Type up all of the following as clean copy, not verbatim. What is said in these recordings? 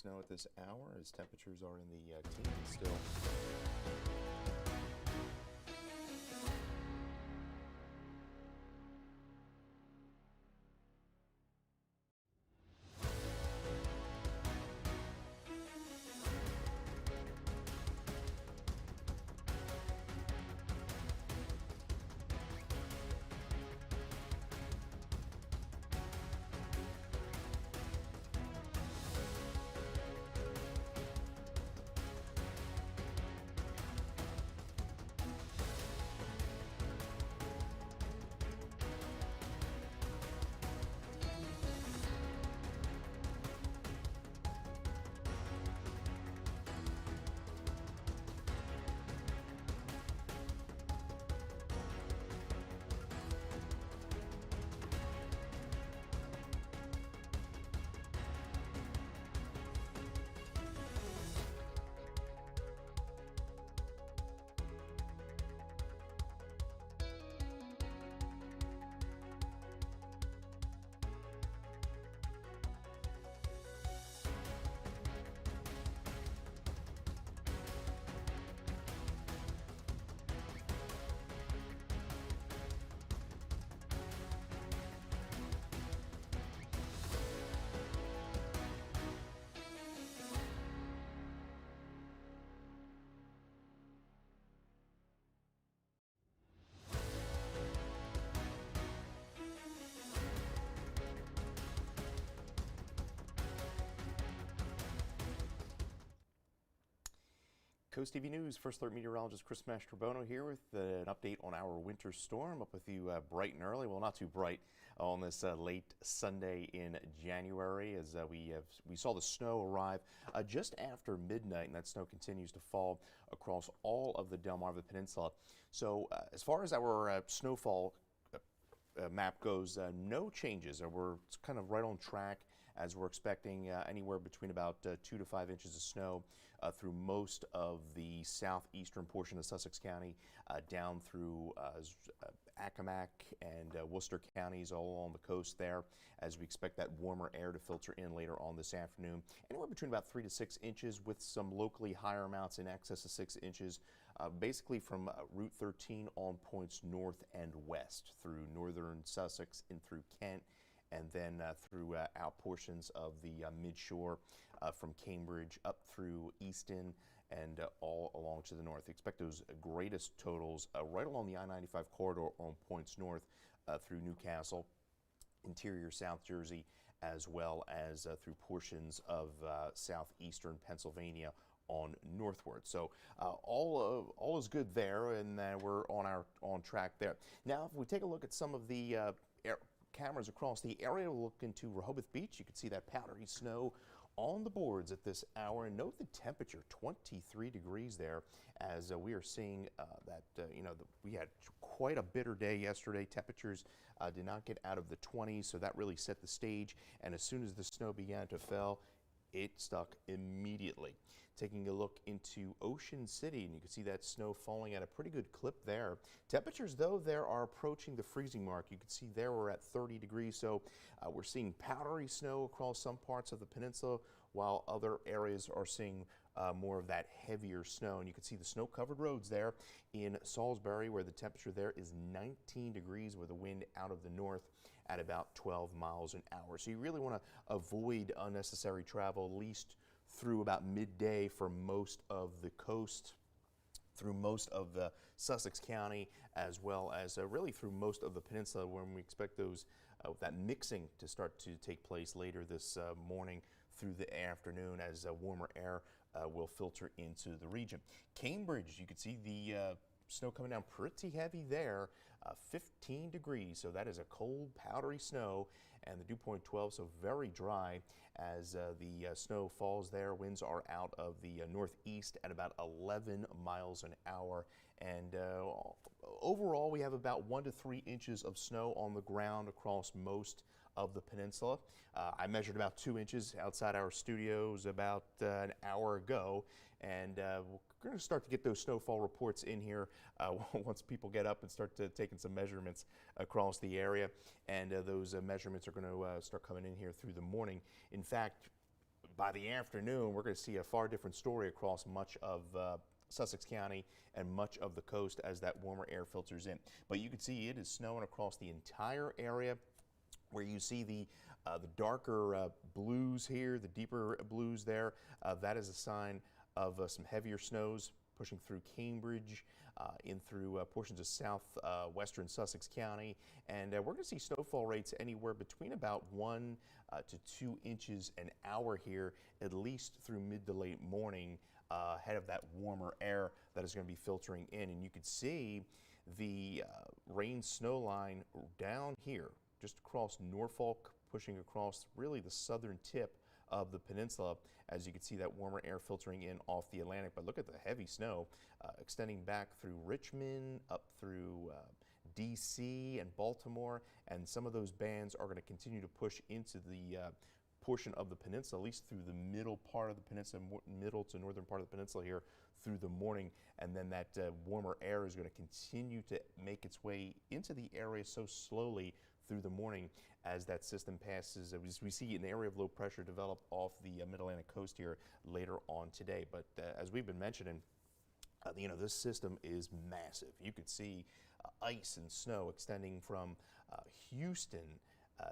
snow at this hour as temperatures are in the teens still. Coast TV News, First Alert Meteorologist Chris Mastrobuono here with an update on our winter storm. Up with you bright and early, well, not too bright on this late Sunday in January, as we saw the snow arrive just after midnight, and that snow continues to fall across all of the Delmarva Peninsula. So as far as our snowfall map goes, no changes. We're kind of right on track as we're expecting anywhere between about 2 to 5 inches of snow through most of the southeastern portion of Sussex County, down through Accomack and Worcester counties all along the coast there, as we expect that warmer air to filter in later on this afternoon. Anywhere between about 3 to 6 inches with some locally higher amounts in excess of 6 inches, basically from Route 13 on points north and west through northern Sussex in through Kent, and then throughout portions of the midshore from Cambridge up through Easton and all along to the north. Expect those greatest totals right along the I-95 corridor on points north through Newcastle, interior South Jersey, as well as through portions of southeastern Pennsylvania on northward. So all is good there, and we're on track there. Now, if we take a look at some of the cameras across the area, we'll look into Rehoboth Beach. You can see that powdery snow on the boards at this hour, and note the temperature, 23 degrees there, as we are seeing we had quite a bitter day yesterday. Temperatures did not get out of the 20s, so that really set the stage, and as soon as the snow began to fall, it stuck immediately. Taking a look into Ocean City, and you can see that snow falling at a pretty good clip there. Temperatures, though, there are approaching the freezing mark. You can see there we're at 30 degrees, so we're seeing powdery snow across some parts of the peninsula, while other areas are seeing more of that heavier snow. And you can see the snow-covered roads there in Salisbury, where the temperature there is 19 degrees with a wind out of the north at about 12 miles an hour. So you really want to avoid unnecessary travel, at least through about midday for most of the coast, through most of the Sussex County, as well as really through most of the peninsula, when we expect those that mixing to start to take place later this morning through the afternoon, as warmer air will filter into the region. Cambridge, you can see the snow coming down pretty heavy there, 15 degrees, so that is a cold, powdery snow, and the dew point 12, so very dry as the snow falls there. Winds are out of the northeast at about 11 miles an hour, and overall we have about 1 to 3 inches of snow on the ground across most of the peninsula. I measured about 2 inches outside our studios about an hour ago, and we're going to start to get those snowfall reports in here once people get up and start taking some measurements across the area, and those measurements are going to start coming in here through the morning. In fact, by the afternoon, we're going to see a far different story across much of Sussex County and much of the coast as that warmer air filters in. But you can see it is snowing across the entire area. Where you see the darker blues here, the deeper blues there, that is a sign of some heavier snows pushing through Cambridge, in through portions of southwestern Sussex County. And we're going to see snowfall rates anywhere between about 1 to 2 inches an hour here, at least through mid to late morning, ahead of that warmer air that is going to be filtering in. And you could see the rain snow line down here, just across Norfolk, pushing across really the southern tip of the peninsula, as you can see that warmer air filtering in off the Atlantic. But look at the heavy snow extending back through Richmond, up through DC and Baltimore, and some of those bands are going to continue to push into the portion of the peninsula, at least through the middle part of the peninsula, middle to northern part of the peninsula here through the morning. And then that warmer air is going to continue to make its way into the area so slowly through the morning as that system passes. We see an area of low pressure develop off the mid-Atlantic coast here later on today. But as we've been mentioning, this system is massive. You could see ice and snow extending from Houston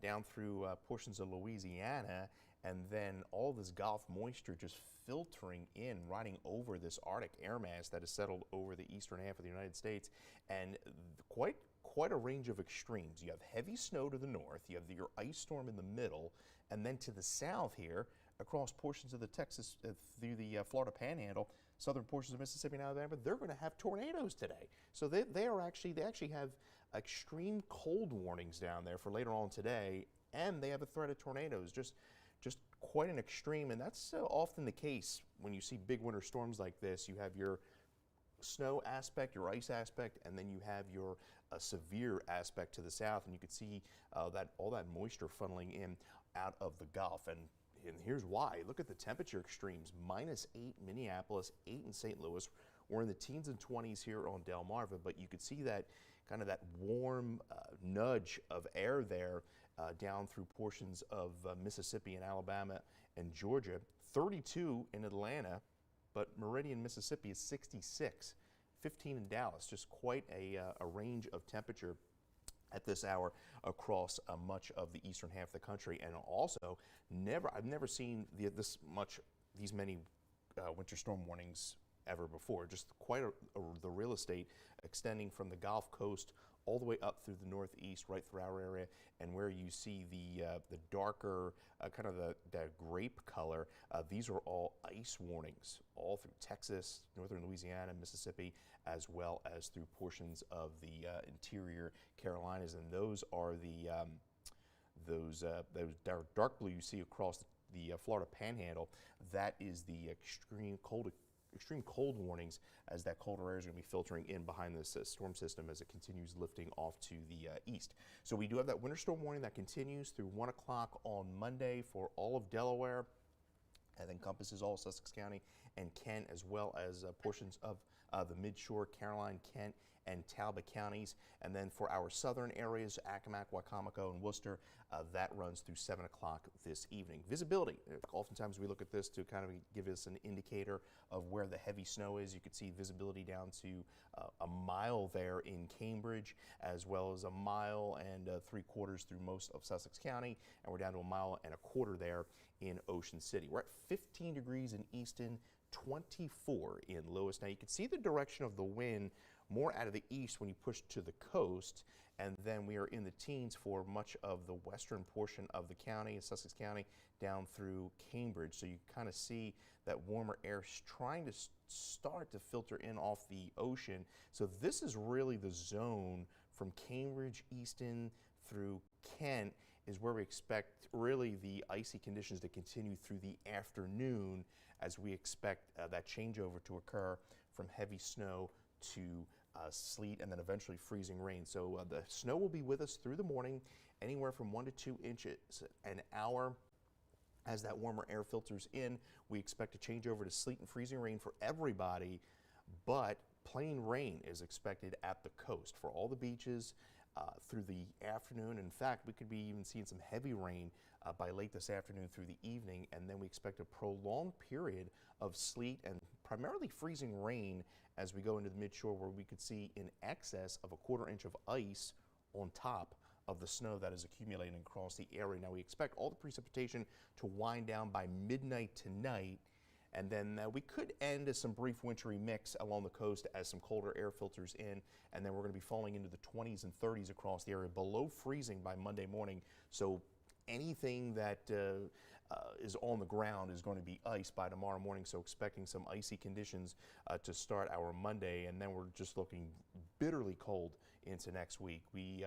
down through portions of Louisiana, and then all this Gulf moisture just filtering in, riding over this Arctic air mass that has settled over the eastern half of the United States, and quite a range of extremes. You have heavy snow to the north, you have your ice storm in the middle, and then to the south here, across portions of the Texas, through the Florida Panhandle, southern portions of Mississippi and Alabama, they're going to have tornadoes today. So they actually have extreme cold warnings down there for later on today, and they have a threat of tornadoes. Just quite an extreme, and that's often the case when you see big winter storms like this. You have your snow aspect, your ice aspect, and then you have your severe aspect to the south, and you can see that all that moisture funneling in out of the Gulf. And here's why. Look at the temperature extremes. -8 Minneapolis, 8 in St. Louis. We're in the teens and 20s here on Delmarva, but you could see that kind of that warm nudge of air there down through portions of Mississippi and Alabama and Georgia. 32 in Atlanta, but Meridian, Mississippi is 66. 15 in Dallas, just quite a range of temperature at this hour across much of the eastern half of the country. And also, I've never seen these many winter storm warnings ever before. Just quite the real estate extending from the Gulf Coast all the way up through the northeast, right through our area, and where you see the darker, kind of the grape color, these are all ice warnings, all through Texas, northern Louisiana, Mississippi, as well as through portions of the interior Carolinas, and those are those dark blue you see across the Florida Panhandle. That is the extreme cold warnings, as that colder air is going to be filtering in behind this storm system as it continues lifting off to the east. So we do have that winter storm warning that continues through 1 o'clock on Monday for all of Delaware, and encompasses all Sussex County and Kent, as well as portions of the Midshore, Caroline, Kent, and Talbot counties. And then for our southern areas, Accomack, Wicomico, and Worcester, that runs through 7 o'clock this evening. Visibility, oftentimes we look at this to kind of give us an indicator of where the heavy snow is. You could see visibility down to a mile there in Cambridge, as well as a mile and 3/4 through most of Sussex County, and we're down to a mile and 1/4 there in Ocean City. We're at 15 degrees in Easton, 24 in Lewis. Now you can see the direction of the wind more out of the east when you push to the coast, and then we are in the teens for much of the western portion of the county, Sussex County, down through Cambridge. So you kind of see that warmer air trying to start to filter in off the ocean. So this is really the zone from Cambridge, Easton through Kent is where we expect really the icy conditions to continue through the afternoon, as we expect that changeover to occur from heavy snow to sleet and then eventually freezing rain. So the snow will be with us through the morning, anywhere from 1 to 2 inches an hour. As that warmer air filters in, we expect to change over to sleet and freezing rain for everybody, but plain rain is expected at the coast for all the beaches through the afternoon. In fact, we could be even seeing some heavy rain by late this afternoon through the evening, and then we expect a prolonged period of sleet and primarily freezing rain as we go into the midshore, where we could see in excess of a 1/4 inch of ice on top of the snow that is accumulating across the area. Now we expect all the precipitation to wind down by midnight tonight, and then we could end as some brief wintry mix along the coast as some colder air filters in, and then we're going to be falling into the 20s and 30s across the area, below freezing by Monday morning. So anything that is on the ground is going to be ice by tomorrow morning, so expecting some icy conditions to start our Monday, and then we're just looking bitterly cold into next week. We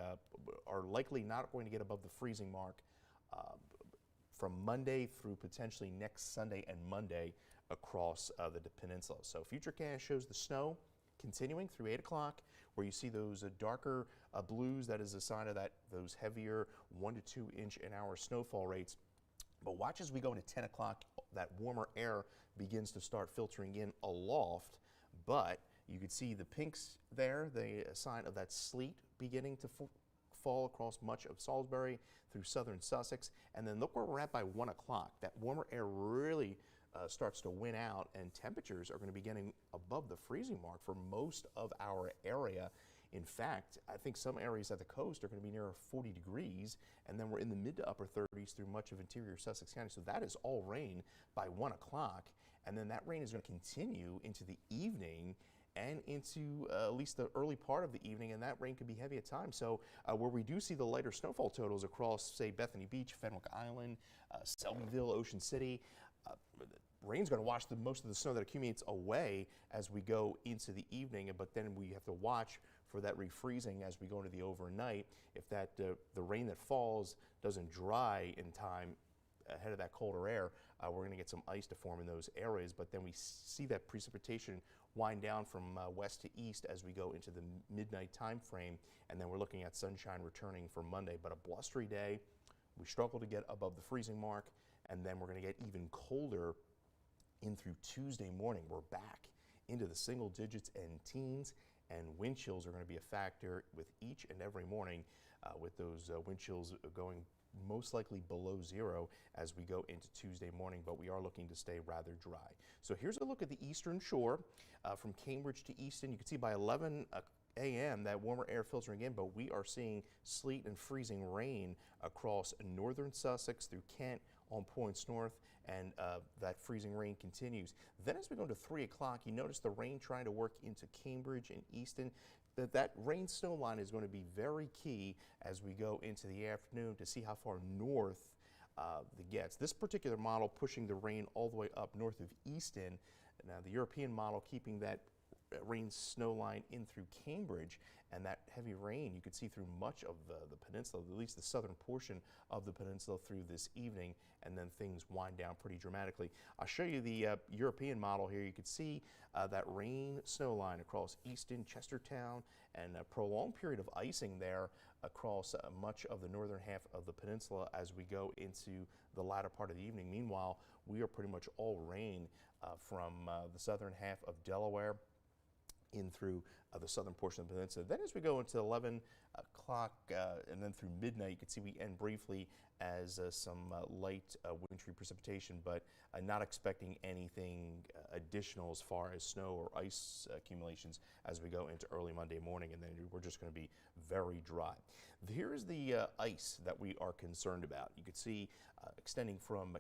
are likely not going to get above the freezing mark from Monday through potentially next Sunday and Monday across the peninsula. So Futurecast shows the snow continuing through 8 o'clock, where you see those darker blues. That is a sign of those heavier 1 to 2 inch an hour snowfall rates. But watch as we go into 10 o'clock, that warmer air begins to start filtering in aloft, but you can see the pinks there, the sign of that sleet beginning to fall across much of Salisbury through southern Sussex. And then look where we're at by 1 o'clock. That warmer air really starts to win out, and temperatures are going to be getting above the freezing mark for most of our area. In fact, I think some areas at the coast are going to be near 40 degrees, and then we're in the mid to upper 30s through much of interior Sussex County. So that is all rain by 1 o'clock, and then that rain is going to continue into the evening and into at least the early part of the evening, and that rain could be heavy at times. So where we do see the lighter snowfall totals across, say, Bethany Beach, Fenwick Island, Selbyville, Ocean City, rain's going to wash most of the snow that accumulates away as we go into the evening, but then we have to watch for that refreezing as we go into the overnight. If that the rain that falls doesn't dry in time ahead of that colder air, we're going to get some ice to form in those areas, but then we see that precipitation wind down from west to east as we go into the midnight time frame, and then we're looking at sunshine returning for Monday. But a blustery day, we struggle to get above the freezing mark, and then we're going to get even colder in through Tuesday morning. We're back into the single digits and teens, and wind chills are going to be a factor with each and every morning, with those wind chills going most likely below zero as we go into Tuesday morning, but we are looking to stay rather dry. So here's a look at the eastern shore from Cambridge to Easton. You can see by 11 a.m. that warmer air filtering in, but we are seeing sleet and freezing rain across northern Sussex through Kent on points north, and that freezing rain continues. Then as we go to 3 o'clock, you notice the rain trying to work into Cambridge and Easton. That rain snow line is going to be very key as we go into the afternoon to see how far north it gets. This particular model pushing the rain all the way up north of Easton. Now the European model keeping that rain snow line in through Cambridge, and that heavy rain you could see through much of the peninsula, at least the southern portion of the peninsula through this evening, and then things wind down pretty dramatically. I'll show you the European model here. You can see that rain snow line across Easton, Chestertown, and a prolonged period of icing there across much of the northern half of the peninsula as we go into the latter part of the evening. Meanwhile, we are pretty much all rain from the southern half of Delaware in through the southern portion of the peninsula. Then as we go into 11 o'clock and then through midnight, you can see we end briefly as some light wintry precipitation, but not expecting anything additional as far as snow or ice accumulations as we go into early Monday morning, and then we're just going to be very dry. Here is the ice that we are concerned about. You can see extending from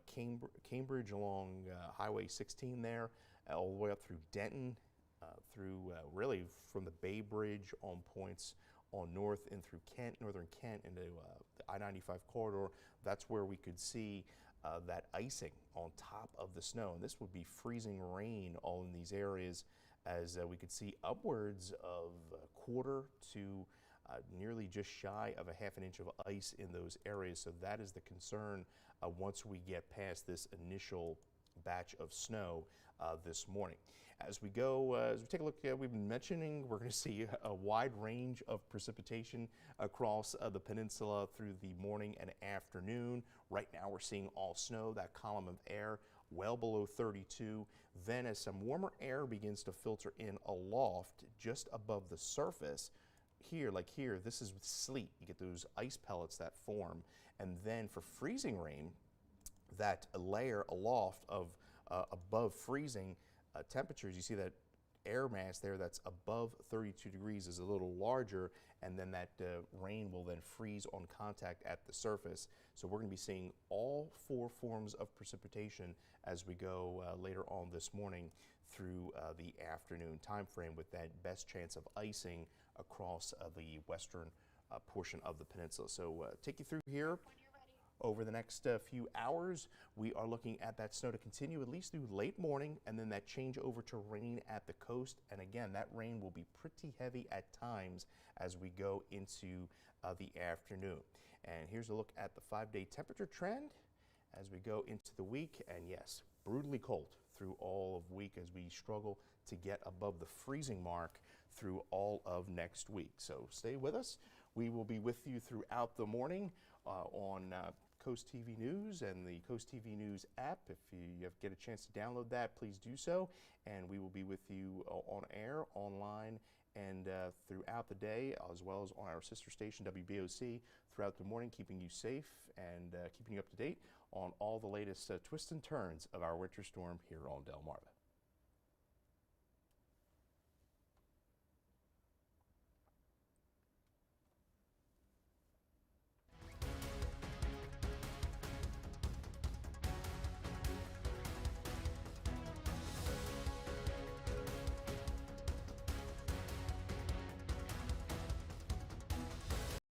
Cambridge along Highway 16 there, all the way up through Denton, through really from the Bay Bridge on points on north and through Kent, northern Kent, into the I-95 corridor. That's where we could see that icing on top of the snow. And this would be freezing rain all in these areas, as we could see upwards of a 1/4 to nearly just shy of a 1/2 inch of ice in those areas. So that is the concern once we get past this initial batch of snow this morning. As we go, as we take a look, we've been mentioning we're going to see a wide range of precipitation across the peninsula through the morning and afternoon. Right now we're seeing all snow, that column of air well below 32. Then as some warmer air begins to filter in aloft just above the surface, here, like here, this is with sleet. You get those ice pellets that form. And then for freezing rain, that layer aloft of above freezing temperatures, you see that air mass there that's above 32 degrees is a little larger, and then that rain will then freeze on contact at the surface. So we're going to be seeing all 4 forms of precipitation as we go later on this morning through the afternoon time frame, with that best chance of icing across the western portion of the peninsula. So take you through here. Over the next few hours, we are looking at that snow to continue at least through late morning, and then that change over to rain at the coast. And again, that rain will be pretty heavy at times as we go into the afternoon. And here's a look at the 5-day temperature trend as we go into the week. And yes, brutally cold through all of week as we struggle to get above the freezing mark through all of next week. So stay with us. We will be with you throughout the morning on Coast TV News and the Coast TV News app. If you get a chance to download that, please do so. And we will be with you on air, online, and throughout the day, as well as on our sister station, WBOC, throughout the morning, keeping you safe and keeping you up to date on all the latest twists and turns of our winter storm here on Delmarva.